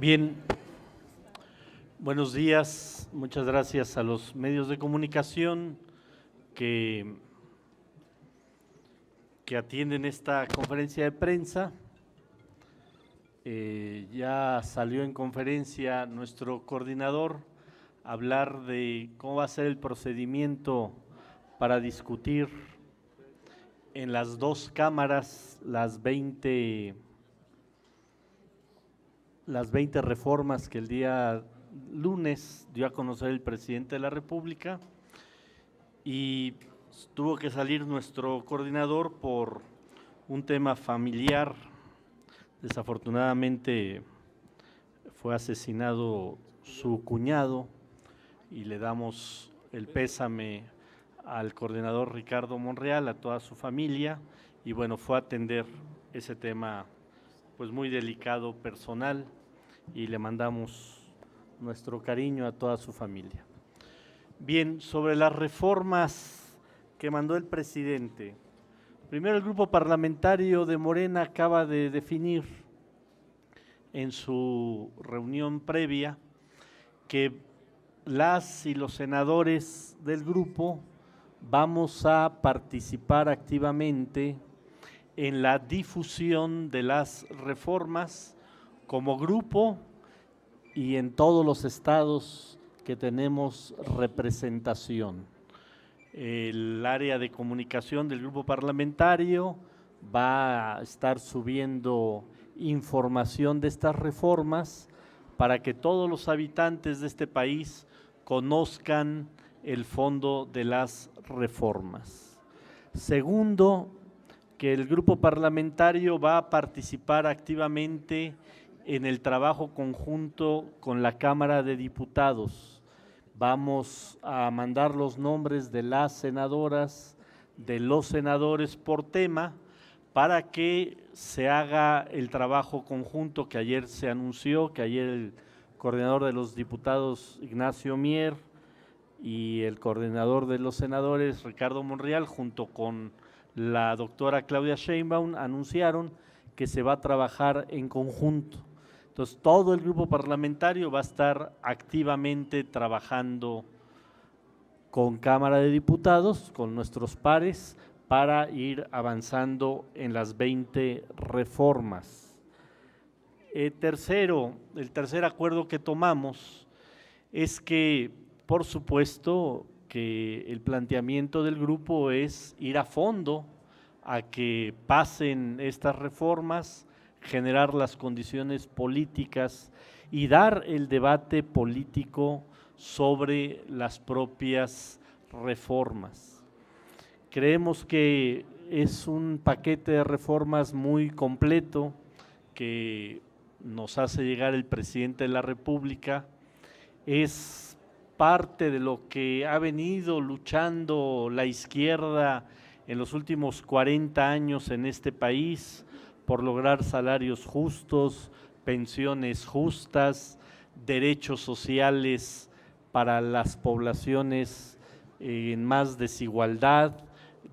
Bien, buenos días, muchas gracias a los medios de comunicación que atienden esta conferencia de prensa. Ya salió en conferencia nuestro coordinador a hablar de cómo va a ser el procedimiento para discutir en las dos cámaras las 20 reformas que el día lunes dio a conocer el presidente de la República, y tuvo que salir nuestro coordinador por un tema familiar. Desafortunadamente fue asesinado su cuñado y le damos el pésame al coordinador Ricardo Monreal, a toda su familia, y bueno, fue a atender ese tema pues muy delicado personal, y le mandamos nuestro cariño a toda su familia. Bien, sobre las reformas que mandó el presidente, primero el grupo parlamentario de Morena acaba de definir en su reunión previa que las y los senadores del grupo vamos a participar activamente en la difusión de las reformas como grupo y en todos los estados que tenemos representación. El área de comunicación del grupo parlamentario va a estar subiendo información de estas reformas para que todos los habitantes de este país conozcan el fondo de las reformas. Segundo, que el grupo parlamentario va a participar activamente en el trabajo conjunto con la Cámara de Diputados. Vamos a mandar los nombres de las senadoras, de los senadores por tema, para que se haga el trabajo conjunto que ayer se anunció, que ayer el coordinador de los diputados, Ignacio Mier, y el coordinador de los senadores, Ricardo Monreal, junto con la doctora Claudia Sheinbaum, anunciaron que se va a trabajar en conjunto. Entonces, todo el grupo parlamentario va a estar activamente trabajando con Cámara de Diputados, con nuestros pares, para ir avanzando en las 20 reformas. Tercero, el tercer acuerdo que tomamos es que, por supuesto, que el planteamiento del grupo es ir a fondo a que pasen estas reformas, generar las condiciones políticas y dar el debate político sobre las propias reformas. Creemos que es un paquete de reformas muy completo que nos hace llegar el presidente de la República. Es parte de lo que ha venido luchando la izquierda en los últimos 40 años en este país, por lograr salarios justos, pensiones justas, derechos sociales para las poblaciones en más desigualdad,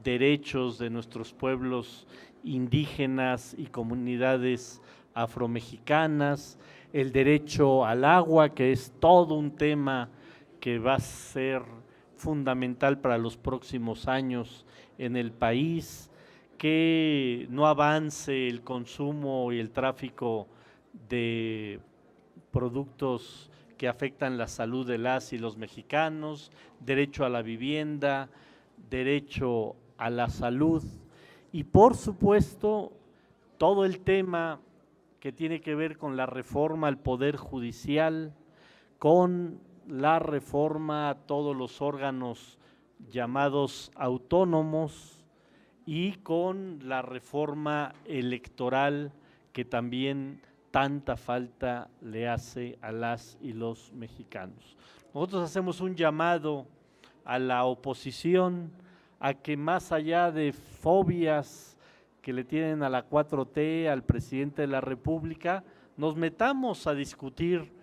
derechos de nuestros pueblos indígenas y comunidades afromexicanas, el derecho al agua, que es todo un tema que va a ser fundamental para los próximos años en el país, que no avance el consumo y el tráfico de productos que afectan la salud de las y los mexicanos, derecho a la vivienda, derecho a la salud y, por supuesto, todo el tema que tiene que ver con la reforma al Poder Judicial, con la reforma a todos los órganos llamados autónomos y con la reforma electoral que también tanta falta le hace a las y los mexicanos. Nosotros hacemos un llamado a la oposición a que, más allá de fobias que le tienen a la 4T, al presidente de la República, nos metamos a discutir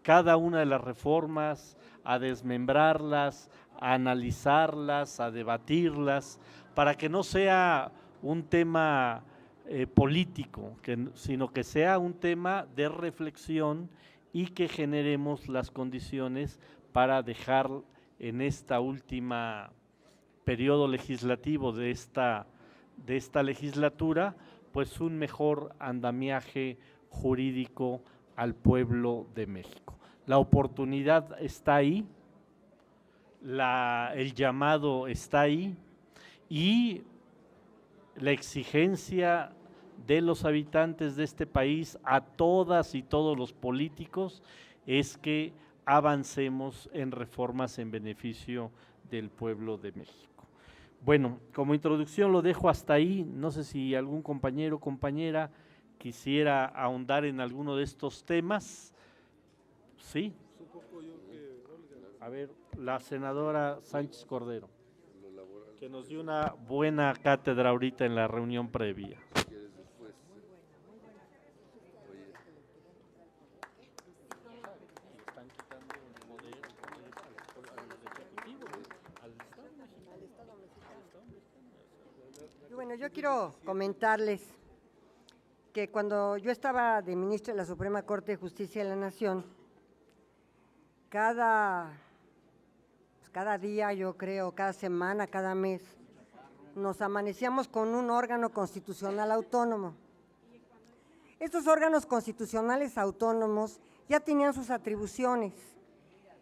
cada una de las reformas, a desmembrarlas, a analizarlas, a debatirlas, para que no sea un tema político, sino que sea un tema de reflexión y que generemos las condiciones para dejar en esta última periodo legislativo de esta legislatura, pues un mejor andamiaje jurídico al pueblo de México. La oportunidad está ahí, el llamado está ahí y la exigencia de los habitantes de este país a todas y todos los políticos es que avancemos en reformas en beneficio del pueblo de México. Bueno, como introducción lo dejo hasta ahí, no sé si algún compañero o compañera quisiera ahondar en alguno de estos temas. ¿Sí? A ver, la senadora Sánchez Cordero, que nos dio una buena cátedra ahorita en la reunión previa. Bueno, yo quiero comentarles que cuando yo estaba de ministra de la Suprema Corte de Justicia de la Nación, cada día, yo creo, cada semana, cada mes, nos amanecíamos con un órgano constitucional autónomo. Estos órganos constitucionales autónomos ya tenían sus atribuciones,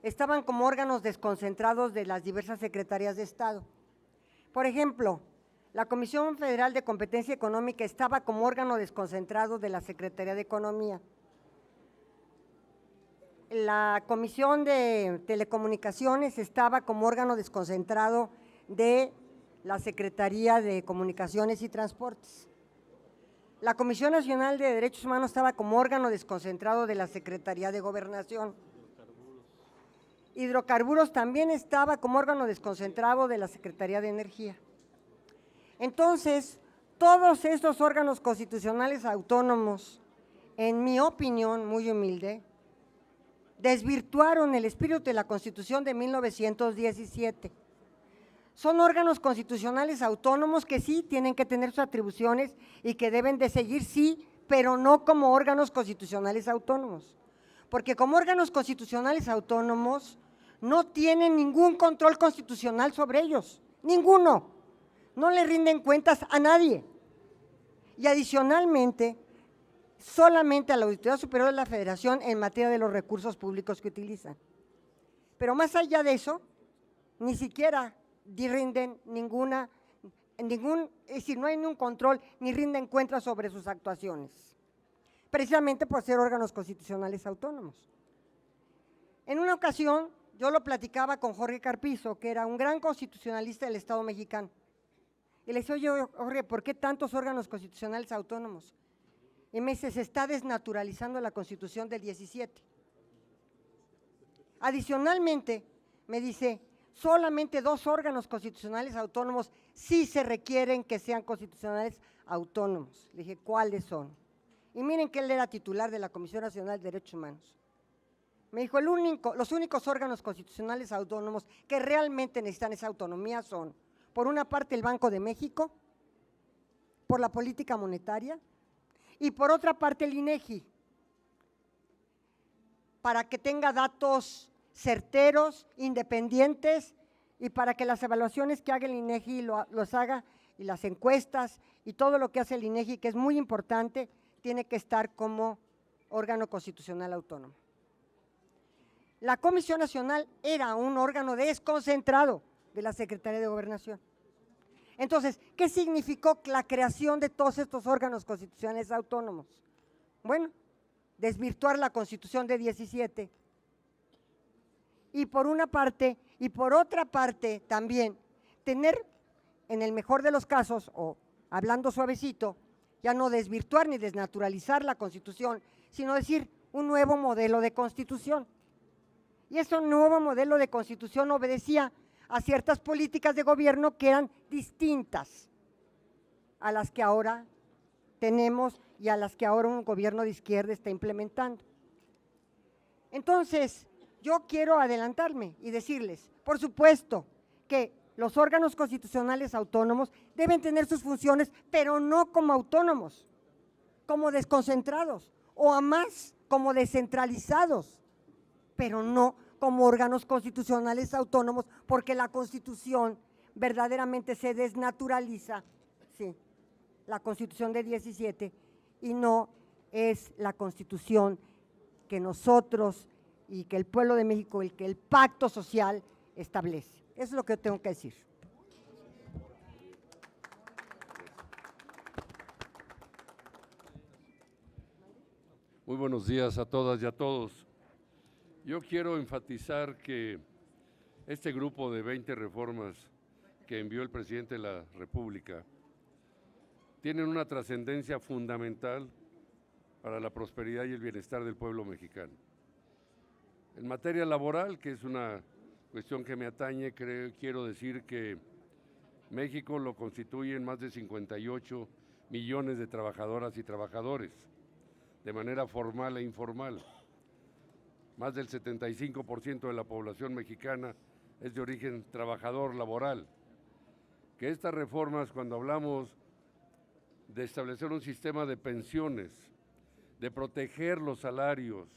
estaban como órganos desconcentrados de las diversas secretarías de Estado. Por ejemplo, la Comisión Federal de Competencia Económica estaba como órgano desconcentrado de la Secretaría de Economía. La Comisión de Telecomunicaciones estaba como órgano desconcentrado de la Secretaría de Comunicaciones y Transportes. La Comisión Nacional de Derechos Humanos estaba como órgano desconcentrado de la Secretaría de Gobernación. Hidrocarburos también estaba como órgano desconcentrado de la Secretaría de Energía. Entonces, todos estos órganos constitucionales autónomos, en mi opinión muy humilde, desvirtuaron el espíritu de la Constitución de 1917. Son órganos constitucionales autónomos que sí tienen que tener sus atribuciones y que deben de seguir, sí, pero no como órganos constitucionales autónomos. Porque como órganos constitucionales autónomos no tienen ningún control constitucional sobre ellos, ninguno. No le rinden cuentas a nadie. Y adicionalmente, solamente a la Auditoría Superior de la Federación en materia de los recursos públicos que utilizan. Pero más allá de eso, ni siquiera rinden es decir, no hay ningún control ni rinden cuentas sobre sus actuaciones, precisamente por ser órganos constitucionales autónomos. En una ocasión, yo lo platicaba con Jorge Carpizo, que era un gran constitucionalista del Estado mexicano. Y le decía, oye, Jorge, ¿por qué tantos órganos constitucionales autónomos? Y me dice, se está desnaturalizando la Constitución del 17. Adicionalmente, me dice, solamente 2 órganos constitucionales autónomos sí se requieren que sean constitucionales autónomos. Le dije, ¿cuáles son? Y miren que él era titular de la Comisión Nacional de Derechos Humanos. Me dijo, los únicos órganos constitucionales autónomos que realmente necesitan esa autonomía son, por una parte, el Banco de México, por la política monetaria, y por otra parte el INEGI, para que tenga datos certeros, independientes, y para que las evaluaciones que haga el INEGI los haga, y las encuestas, y todo lo que hace el INEGI, que es muy importante, tiene que estar como órgano constitucional autónomo. La Comisión Nacional era un órgano desconcentrado de la Secretaría de Gobernación. Entonces, ¿qué significó la creación de todos estos órganos constitucionales autónomos? Bueno, desvirtuar la Constitución de 17. Y por una parte, y por otra parte también, tener, en el mejor de los casos, o hablando suavecito, ya no desvirtuar ni desnaturalizar la Constitución, sino decir un nuevo modelo de Constitución. Y ese nuevo modelo de Constitución obedecía a ciertas políticas de gobierno que eran distintas a las que ahora tenemos y a las que ahora un gobierno de izquierda está implementando. Entonces, yo quiero adelantarme y decirles, por supuesto, que Los órganos constitucionales autónomos deben tener sus funciones, pero no como autónomos, como desconcentrados, o a más como descentralizados, pero no como órganos constitucionales autónomos, porque la Constitución verdaderamente se desnaturaliza, sí, la Constitución de 17, y no es la Constitución que nosotros y que el pueblo de México, que el pacto social establece. Eso es lo que yo tengo que decir. Muy buenos días a todas y a todos. Yo quiero enfatizar que este grupo de 20 reformas que envió el presidente de la República tienen una trascendencia fundamental para la prosperidad y el bienestar del pueblo mexicano. En materia laboral, que es una cuestión que me atañe, quiero decir que México lo constituyen más de 58 millones de trabajadoras y trabajadores, de manera formal e informal. Más del 75% de la población mexicana es de origen trabajador laboral. Que estas reformas, cuando hablamos de establecer un sistema de pensiones, de proteger los salarios,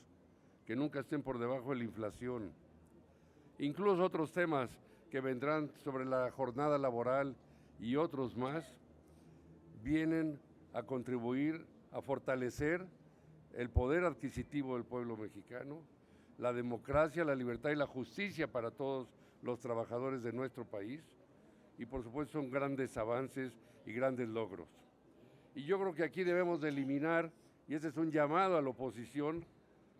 que nunca estén por debajo de la inflación, incluso otros temas que vendrán sobre la jornada laboral y otros más, vienen a contribuir a fortalecer el poder adquisitivo del pueblo mexicano, la democracia, la libertad y la justicia para todos los trabajadores de nuestro país, y por supuesto son grandes avances y grandes logros. Y yo creo que aquí debemos de eliminar, y este es un llamado a la oposición,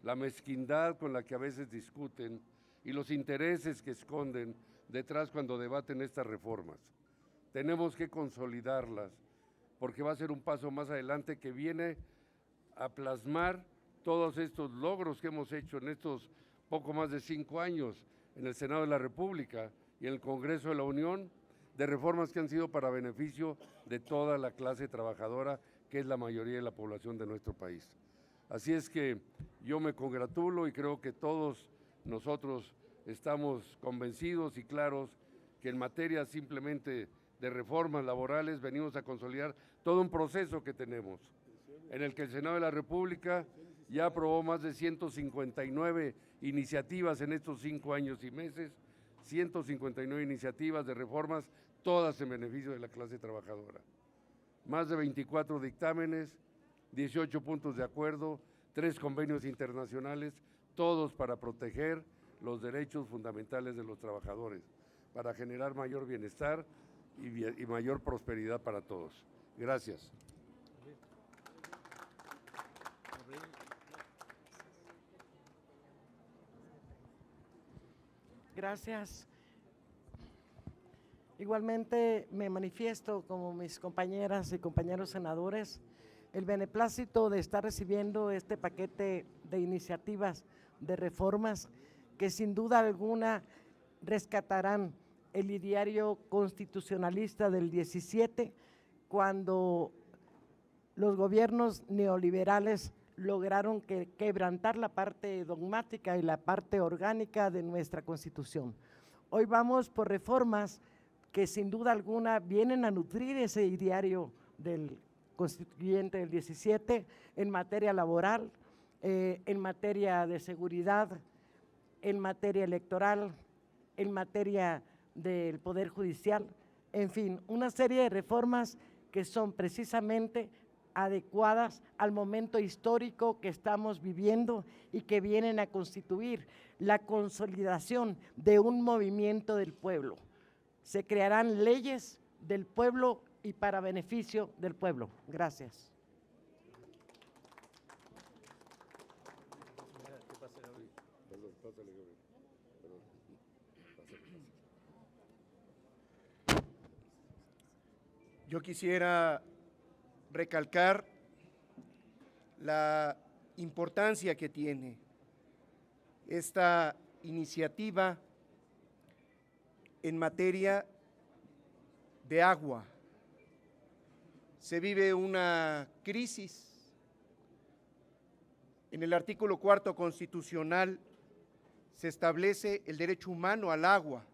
la mezquindad con la que a veces discuten y los intereses que esconden detrás cuando debaten estas reformas. Tenemos que consolidarlas, porque va a ser un paso más adelante que viene a plasmar todos estos logros que hemos hecho en estos poco más de 5 años en el Senado de la República y en el Congreso de la Unión, de reformas que han sido para beneficio de toda la clase trabajadora, que es la mayoría de la población de nuestro país. Así es que yo me congratulo y creo que todos nosotros estamos convencidos y claros que en materia simplemente de reformas laborales venimos a consolidar todo un proceso que tenemos, en el que el Senado de la República ya aprobó más de 159 iniciativas en estos 5 años y meses, 159 iniciativas de reformas, todas en beneficio de la clase trabajadora. Más de 24 dictámenes, 18 puntos de acuerdo, 3 convenios internacionales, todos para proteger los derechos fundamentales de los trabajadores, para generar mayor bienestar y mayor prosperidad para todos. Gracias. Gracias. Igualmente me manifiesto como mis compañeras y compañeros senadores el beneplácito de estar recibiendo este paquete de iniciativas de reformas que sin duda alguna rescatarán el ideario constitucionalista del 17, cuando los gobiernos neoliberales lograron quebrantar la parte dogmática y la parte orgánica de nuestra Constitución. Hoy vamos por reformas que sin duda alguna vienen a nutrir ese ideario del constituyente del 17 en materia laboral, en materia de seguridad, en materia electoral, en materia del Poder Judicial, en fin, una serie de reformas que son precisamente adecuadas al momento histórico que estamos viviendo y que vienen a constituir la consolidación de un movimiento del pueblo. Se crearán leyes del pueblo y para beneficio del pueblo. Gracias. Yo quisiera recalcar la importancia que tiene esta iniciativa en materia de agua. Se vive una crisis. En el artículo 4 constitucional se establece el derecho humano al agua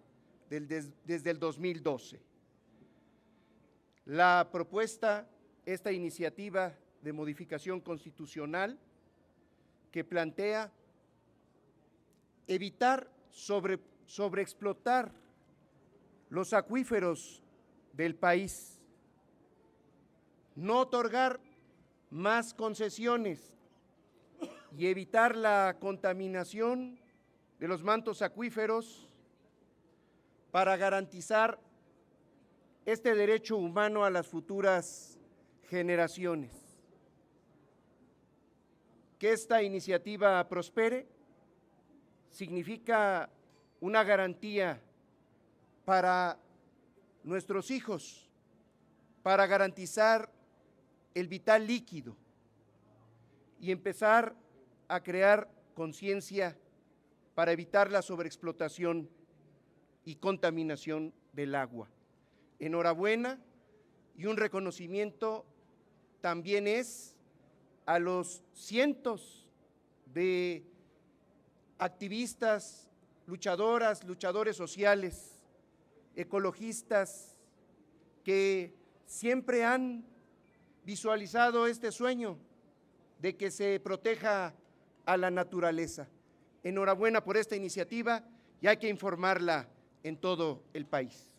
desde el 2012. La propuesta, esta iniciativa de modificación constitucional que plantea evitar sobreexplotar los acuíferos del país, no otorgar más concesiones y evitar la contaminación de los mantos acuíferos para garantizar este derecho humano a las futuras generaciones. Que esta iniciativa prospere significa una garantía para nuestros hijos, para garantizar el vital líquido y empezar a crear conciencia para evitar la sobreexplotación y contaminación del agua. Enhorabuena, y un reconocimiento también es a los cientos de activistas, luchadoras, luchadores sociales, ecologistas, que siempre han visualizado este sueño de que se proteja a la naturaleza. Enhorabuena por esta iniciativa y hay que informarla en todo el país.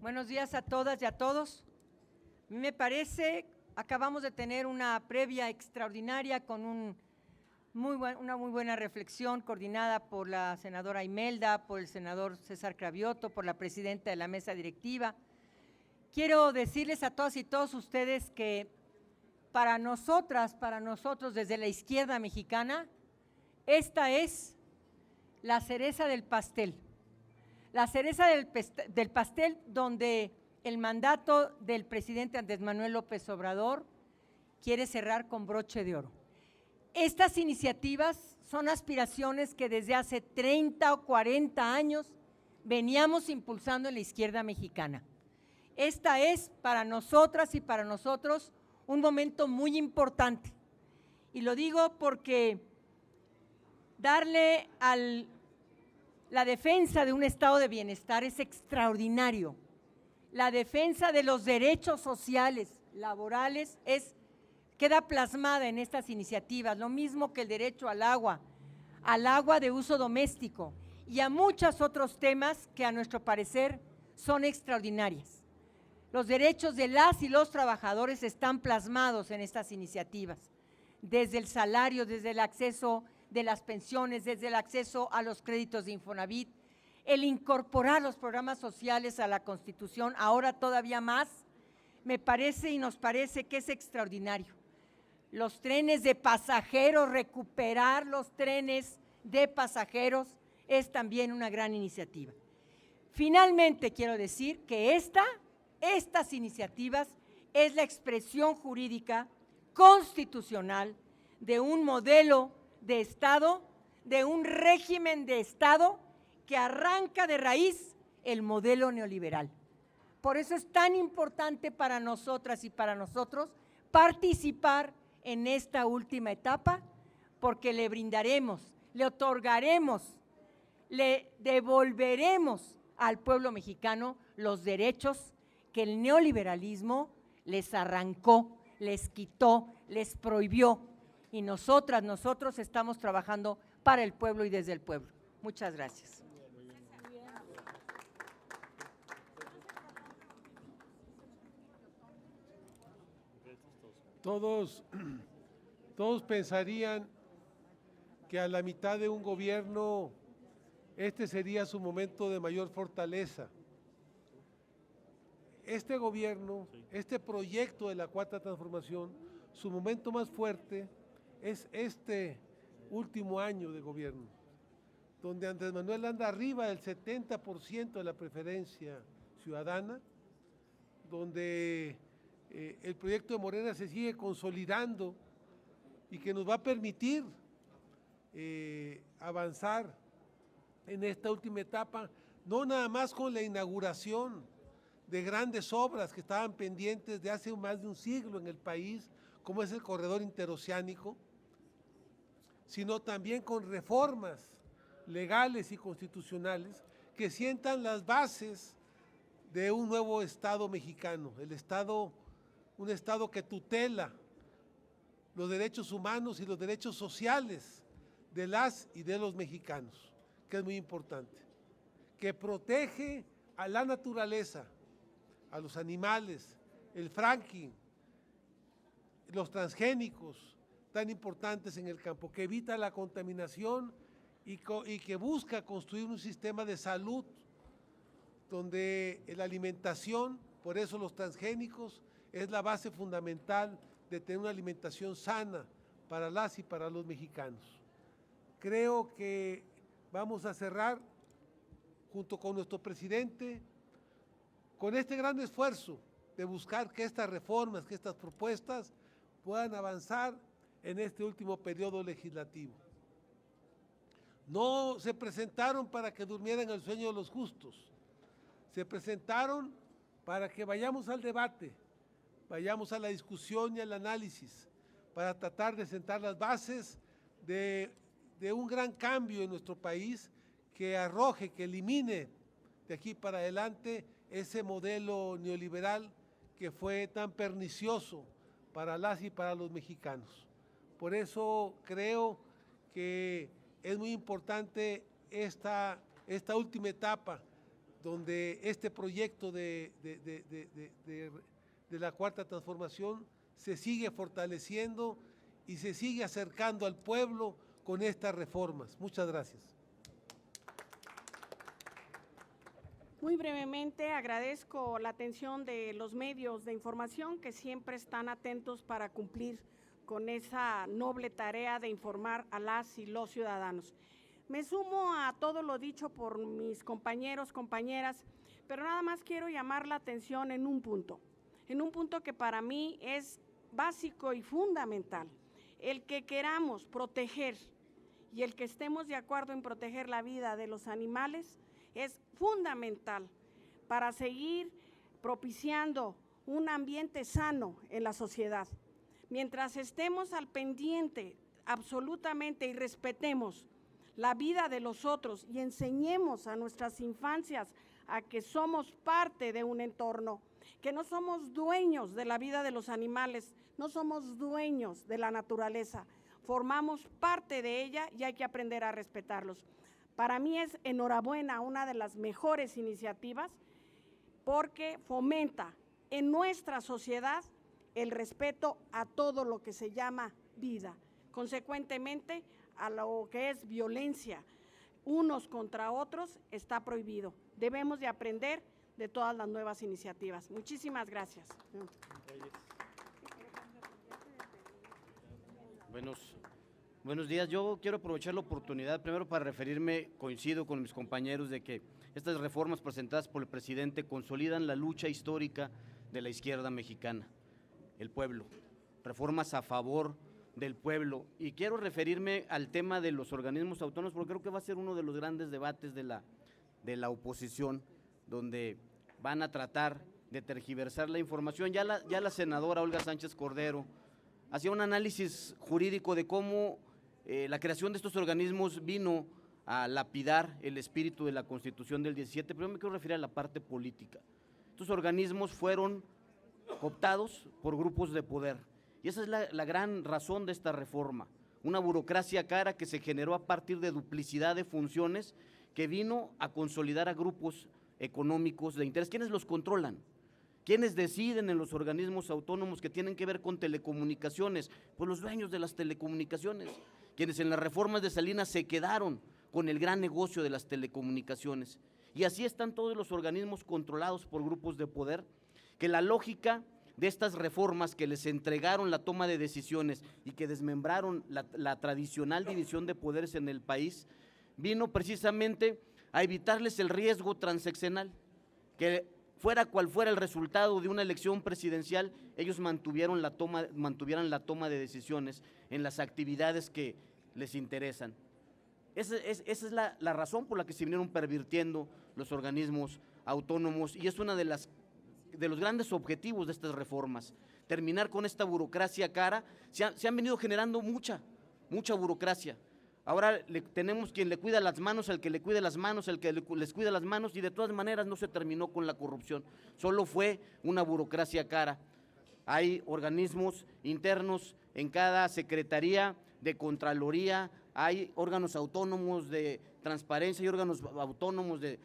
Buenos días a todas y a todos. Me parece, acabamos de tener una previa extraordinaria con una muy buena reflexión coordinada por la senadora Imelda, por el senador César Cravioto, por la presidenta de la mesa directiva. Quiero decirles a todas y todos ustedes que para nosotros desde la izquierda mexicana, esta es la cereza del pastel. La cereza del pastel donde el mandato del presidente Andrés Manuel López Obrador quiere cerrar con broche de oro. Estas iniciativas son aspiraciones que desde hace 30 o 40 años veníamos impulsando en la izquierda mexicana. Esta es para nosotras y para nosotros un momento muy importante. Y lo digo porque darle la defensa de un estado de bienestar es extraordinario. La defensa de los derechos sociales, laborales, queda plasmada en estas iniciativas, lo mismo que el derecho al agua de uso doméstico y a muchos otros temas que a nuestro parecer son extraordinarias. Los derechos de las y los trabajadores están plasmados en estas iniciativas, desde el salario, desde el acceso de las pensiones, desde el acceso a los créditos de Infonavit, el incorporar los programas sociales a la Constitución, ahora todavía más, me parece y nos parece que es extraordinario. Los trenes de pasajeros, recuperar los trenes de pasajeros es también una gran iniciativa. Finalmente quiero decir que estas iniciativas es la expresión jurídica constitucional de un modelo de Estado, de un régimen de Estado que arranca de raíz el modelo neoliberal. Por eso es tan importante para nosotras y para nosotros participar en esta última etapa, porque le brindaremos, le otorgaremos, le devolveremos al pueblo mexicano los derechos que el neoliberalismo les arrancó, les quitó, les prohibió. Y nosotros estamos trabajando para el pueblo y desde el pueblo. Muchas gracias. Todos pensarían que a la mitad de un gobierno este sería su momento de mayor fortaleza. Este gobierno, este proyecto de la Cuarta Transformación, su momento más fuerte es este último año de gobierno, donde Andrés Manuel anda arriba del 70% de la preferencia ciudadana, donde el proyecto de Morena se sigue consolidando y que nos va a permitir avanzar en esta última etapa, no nada más con la inauguración de grandes obras que estaban pendientes de hace más de un siglo en el país, como es el corredor interoceánico, sino también con reformas legales y constitucionales que sientan las bases de un nuevo Estado mexicano, un Estado que tutela los derechos humanos y los derechos sociales de las y de los mexicanos, que es muy importante, que protege a la naturaleza, a los animales, el fracking, los transgénicos tan importantes en el campo, que evita la contaminación y que busca construir un sistema de salud donde la alimentación, por eso los transgénicos, es la base fundamental de tener una alimentación sana para las y para los mexicanos. Creo que vamos a cerrar junto con nuestro presidente con este gran esfuerzo de buscar que estas reformas, que estas propuestas puedan avanzar en este último periodo legislativo. No se presentaron para que durmieran el sueño de los justos, se presentaron para que vayamos al debate, vayamos a la discusión y al análisis, para tratar de sentar las bases de un gran cambio en nuestro país que arroje, que elimine de aquí para adelante ese modelo neoliberal que fue tan pernicioso para las y para los mexicanos. Por eso creo que es muy importante esta última etapa donde este proyecto de la Cuarta Transformación se sigue fortaleciendo y se sigue acercando al pueblo con estas reformas. Muchas gracias. Muy brevemente, agradezco la atención de los medios de información que siempre están atentos para cumplir con esa noble tarea de informar a las y los ciudadanos. Me sumo a todo lo dicho por mis compañeros, compañeras, pero nada más quiero llamar la atención en un punto que para mí es básico y fundamental. El que queramos proteger y el que estemos de acuerdo en proteger la vida de los animales es fundamental para seguir propiciando un ambiente sano en la sociedad. Mientras estemos al pendiente absolutamente y respetemos la vida de los otros y enseñemos a nuestras infancias a que somos parte de un entorno, que no somos dueños de la vida de los animales, no somos dueños de la naturaleza, formamos parte de ella y hay que aprender a respetarlos. Para mí es enhorabuena una de las mejores iniciativas porque fomenta en nuestra sociedad el respeto a todo lo que se llama vida, consecuentemente a lo que es violencia unos contra otros está prohibido. Debemos de aprender de todas las nuevas iniciativas. Muchísimas gracias. Buenos días. Yo quiero aprovechar la oportunidad primero para referirme, coincido con mis compañeros, de que estas reformas presentadas por el presidente consolidan la lucha histórica de la izquierda mexicana, el pueblo, reformas a favor del pueblo. Y quiero referirme al tema de los organismos autónomos porque creo que va a ser uno de los grandes debates de la oposición, donde van a tratar de tergiversar la información. Ya la senadora Olga Sánchez Cordero hacía un análisis jurídico de cómo la creación de estos organismos vino a lapidar el espíritu de la Constitución del 17, pero yo me quiero referir a la parte política. Estos organismos fueron cooptados por grupos de poder, y esa es la gran razón de esta reforma, una burocracia cara que se generó a partir de duplicidad de funciones que vino a consolidar a grupos económicos de interés. ¿Quiénes los controlan? ¿Quiénes deciden en los organismos autónomos que tienen que ver con telecomunicaciones? Pues los dueños de las telecomunicaciones, quienes en las reformas de Salinas se quedaron con el gran negocio de las telecomunicaciones. Y así están todos los organismos controlados por grupos de poder, que la lógica de estas reformas que les entregaron la toma de decisiones y que desmembraron la tradicional división de poderes en el país, vino precisamente a evitarles el riesgo transeccional, que fuera cual fuera el resultado de una elección presidencial, ellos mantuvieran la toma de decisiones en las actividades que les interesan. Esa es la razón por la que se vinieron pervirtiendo los organismos autónomos, y es una de los grandes objetivos de estas reformas, terminar con esta burocracia cara. Se han venido generando mucha burocracia. Ahora tenemos quien le cuida las manos, el que le cuide las manos, el que les cuida las manos, y de todas maneras no se terminó con la corrupción, solo fue una burocracia cara. Hay organismos internos en cada secretaría de Contraloría, hay órganos autónomos de transparencia y órganos autónomos de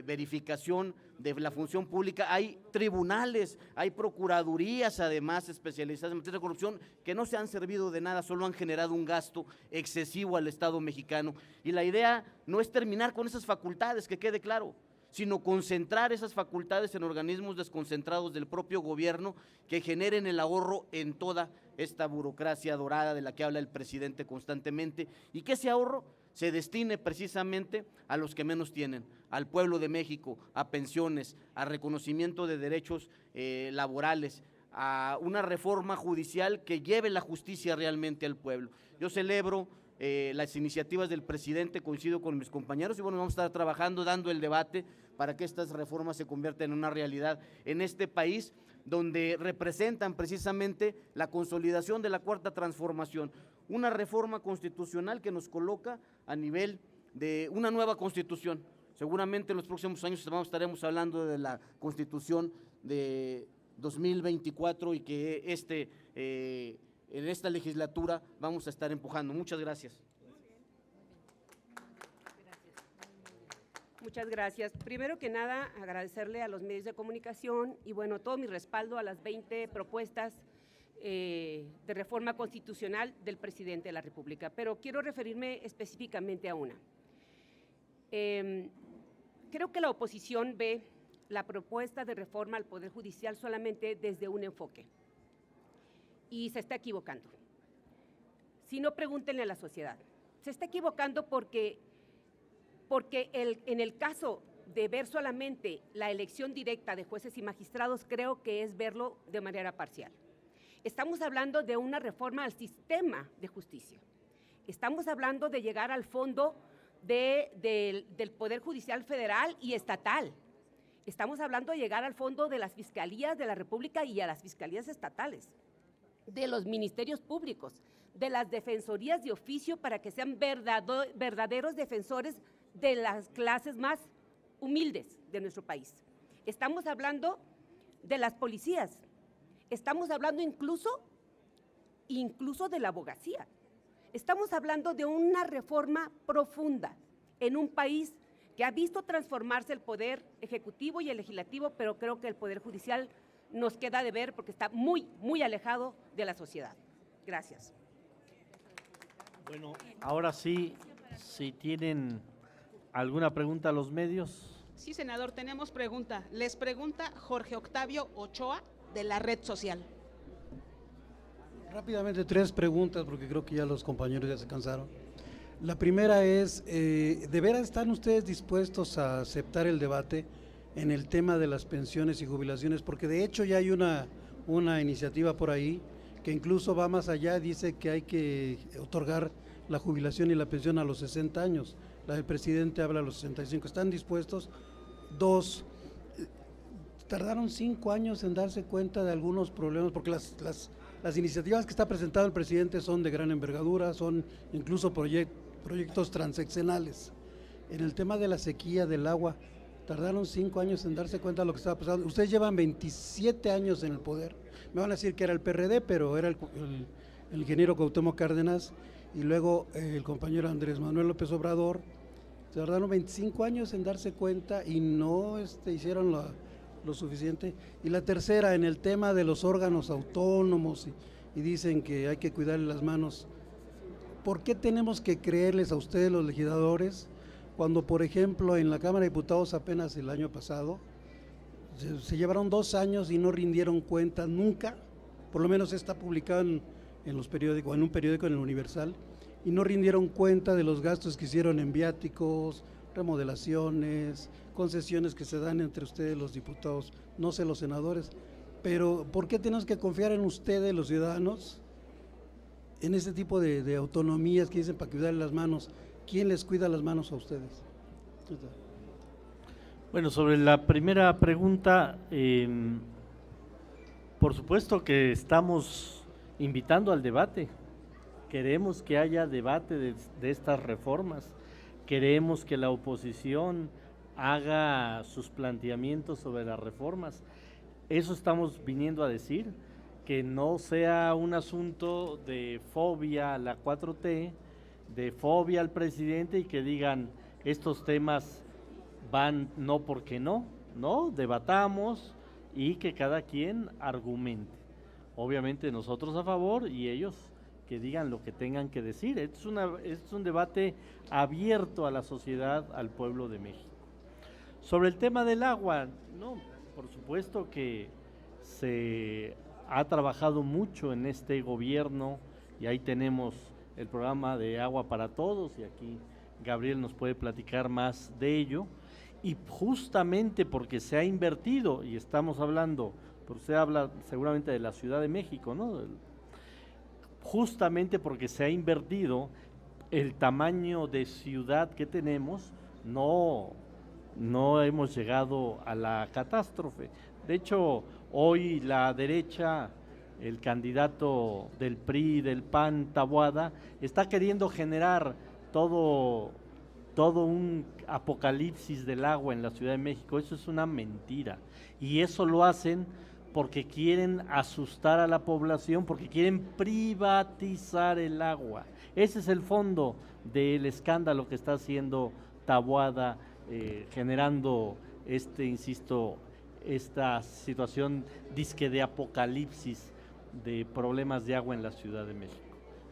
verificación de la función pública, hay tribunales, hay procuradurías además especializadas en materia de corrupción que no se han servido de nada, solo han generado un gasto excesivo al Estado mexicano. Y la idea no es terminar con esas facultades, que quede claro, sino concentrar esas facultades en organismos desconcentrados del propio gobierno que generen el ahorro en toda esta burocracia dorada de la que habla el presidente constantemente, y que ese ahorro se destine precisamente a los que menos tienen, al pueblo de México, a pensiones, a reconocimiento de derechos laborales, a una reforma judicial que lleve la justicia realmente al pueblo. Yo celebro las iniciativas del presidente, coincido con mis compañeros, y bueno, vamos a estar trabajando, dando el debate para que estas reformas se conviertan en una realidad en este país, donde representan precisamente la consolidación de la Cuarta Transformación, una reforma constitucional que nos coloca a nivel de una nueva constitución. Seguramente en los próximos años estaremos hablando de la Constitución de 2024 y que en esta legislatura vamos a estar empujando. Muchas gracias. Muchas gracias. Primero que nada, agradecerle a los medios de comunicación y bueno, todo mi respaldo a las 20 propuestas de reforma constitucional del presidente de la República, pero quiero referirme específicamente a una. Creo que la oposición ve la propuesta de reforma al Poder Judicial solamente desde un enfoque y se está equivocando. Si no, pregúntenle a la sociedad. Se está equivocando porque en el caso de ver solamente la elección directa de jueces y magistrados, creo que es verlo de manera parcial. Estamos hablando de una reforma al sistema de justicia. Estamos hablando de llegar al fondo del Poder Judicial Federal y estatal. Estamos hablando de llegar al fondo de las fiscalías de la República y a las fiscalías estatales, de los ministerios públicos, de las defensorías de oficio para que sean verdaderos defensores de las clases más humildes de nuestro país. Estamos hablando de las policías, estamos hablando incluso de la abogacía. Estamos hablando de una reforma profunda en un país que ha visto transformarse el poder ejecutivo y el legislativo, pero creo que el poder judicial nos queda de ver porque está muy, muy alejado de la sociedad. Gracias. Bueno, ahora sí, si tienen alguna pregunta a los medios. Sí, senador, tenemos pregunta. Les pregunta Jorge Octavio Ochoa, de la Red Social. Rápidamente 3 preguntas, porque creo que ya los compañeros ya se cansaron. La primera es, ¿de veras están ustedes dispuestos a aceptar el debate en el tema de las pensiones y jubilaciones? Porque de hecho ya hay una iniciativa por ahí que incluso va más allá, dice que hay que otorgar la jubilación y la pensión a los 60 años. La del presidente habla a los 65. ¿Están dispuestos? 2, tardaron 5 años en darse cuenta de algunos problemas, porque las iniciativas que está presentando el presidente son de gran envergadura, son incluso proyectos transeccionales. En el tema de la sequía del agua, tardaron 5 años en darse cuenta de lo que estaba pasando. Ustedes llevan 27 años en el poder. Me van a decir que era el PRD, pero era el ingeniero Cuauhtémoc Cárdenas y luego el compañero Andrés Manuel López Obrador. Tardaron 25 años en darse cuenta y no hicieron lo suficiente. Y la tercera, en el tema de los órganos autónomos y dicen que hay que cuidarle las manos. ¿Por qué tenemos que creerles a ustedes los legisladores cuando, por ejemplo, en la Cámara de Diputados apenas el año pasado se llevaron 2 años y no rindieron cuentas nunca? Por lo menos está publicado en los periódicos, en un periódico, en el Universal, y no rindieron cuenta de los gastos que hicieron en viáticos, remodelaciones, concesiones que se dan entre ustedes los diputados, no sé los senadores. Pero ¿por qué tenemos que confiar en ustedes los ciudadanos en ese tipo de autonomías que dicen para cuidar las manos? ¿Quién les cuida las manos a ustedes? Bueno, sobre la primera pregunta, por supuesto que estamos invitando al debate. queremos que haya debate de estas reformas, queremos que la oposición haga sus planteamientos sobre las reformas. Eso estamos viniendo a decir, que no sea un asunto de fobia a la 4T, de fobia al presidente y que digan estos temas van no porque no, debatamos y que cada quien argumente. Obviamente nosotros a favor y ellos que digan lo que tengan que decir. Es un debate abierto a la sociedad, al pueblo de México. Sobre el tema del agua, no, por supuesto que se ha trabajado mucho en este gobierno y ahí tenemos el programa de Agua para Todos y aquí Gabriel nos puede platicar más de ello. Y justamente porque se ha invertido, y estamos hablando, porque se habla seguramente de la Ciudad de México, ¿no? Justamente porque se ha invertido, el tamaño de ciudad que tenemos, no hemos llegado a la catástrofe. De hecho, hoy la derecha, el candidato del PRI y del PAN, Taboada, está queriendo generar todo un apocalipsis del agua en la Ciudad de México. Eso es una mentira y eso lo hacen porque quieren asustar a la población, porque quieren privatizar el agua. Ese es el fondo del escándalo que está haciendo Taboada, generando esta situación disque de apocalipsis de problemas de agua en la Ciudad de México.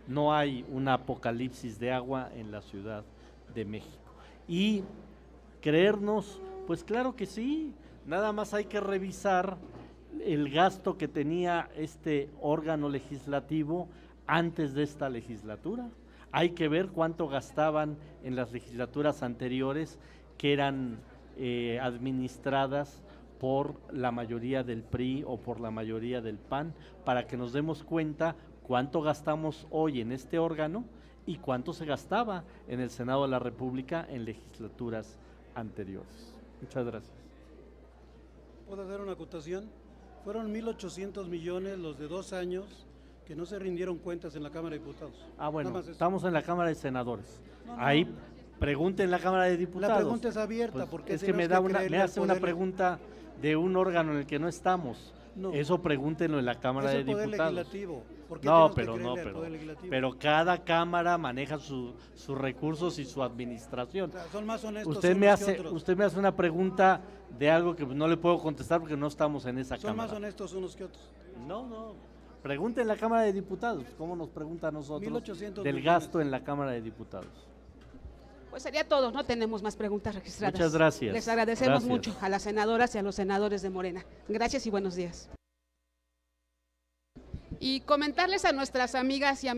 No hay un apocalipsis de agua en la Ciudad de México. Y creernos, pues claro que sí, nada más hay que revisar el gasto que tenía este órgano legislativo antes de esta legislatura. Hay que ver cuánto gastaban en las legislaturas anteriores que eran administradas por la mayoría del PRI o por la mayoría del PAN, para que nos demos cuenta cuánto gastamos hoy en este órgano y cuánto se gastaba en el Senado de la República en legislaturas anteriores. Muchas gracias. ¿Puedo hacer una acotación? Fueron 1.800 millones los de 2 años que no se rindieron cuentas en la Cámara de Diputados. Ah, bueno, estamos en la Cámara de Senadores. Ahí pregunten en la Cámara de Diputados. La pregunta es abierta. Pues porque es que me hace una pregunta de un órgano en el que no estamos. No. Eso pregúntenlo en la Cámara de Diputados. Legislativo. No, pero cada cámara maneja sus recursos y su administración. O sea, son más honestos usted me hace una pregunta de algo que no le puedo contestar porque no estamos en esa cámara. Son más honestos unos que otros. No. Pregunten en la Cámara de Diputados. ¿Cómo nos pregunta a nosotros 1.800 del gasto en la Cámara de Diputados? Pues sería todo, no tenemos más preguntas registradas. Muchas gracias. Les agradecemos mucho a las senadoras y a los senadores de Morena. Gracias y buenos días. Y comentarles a nuestras amigas y amigos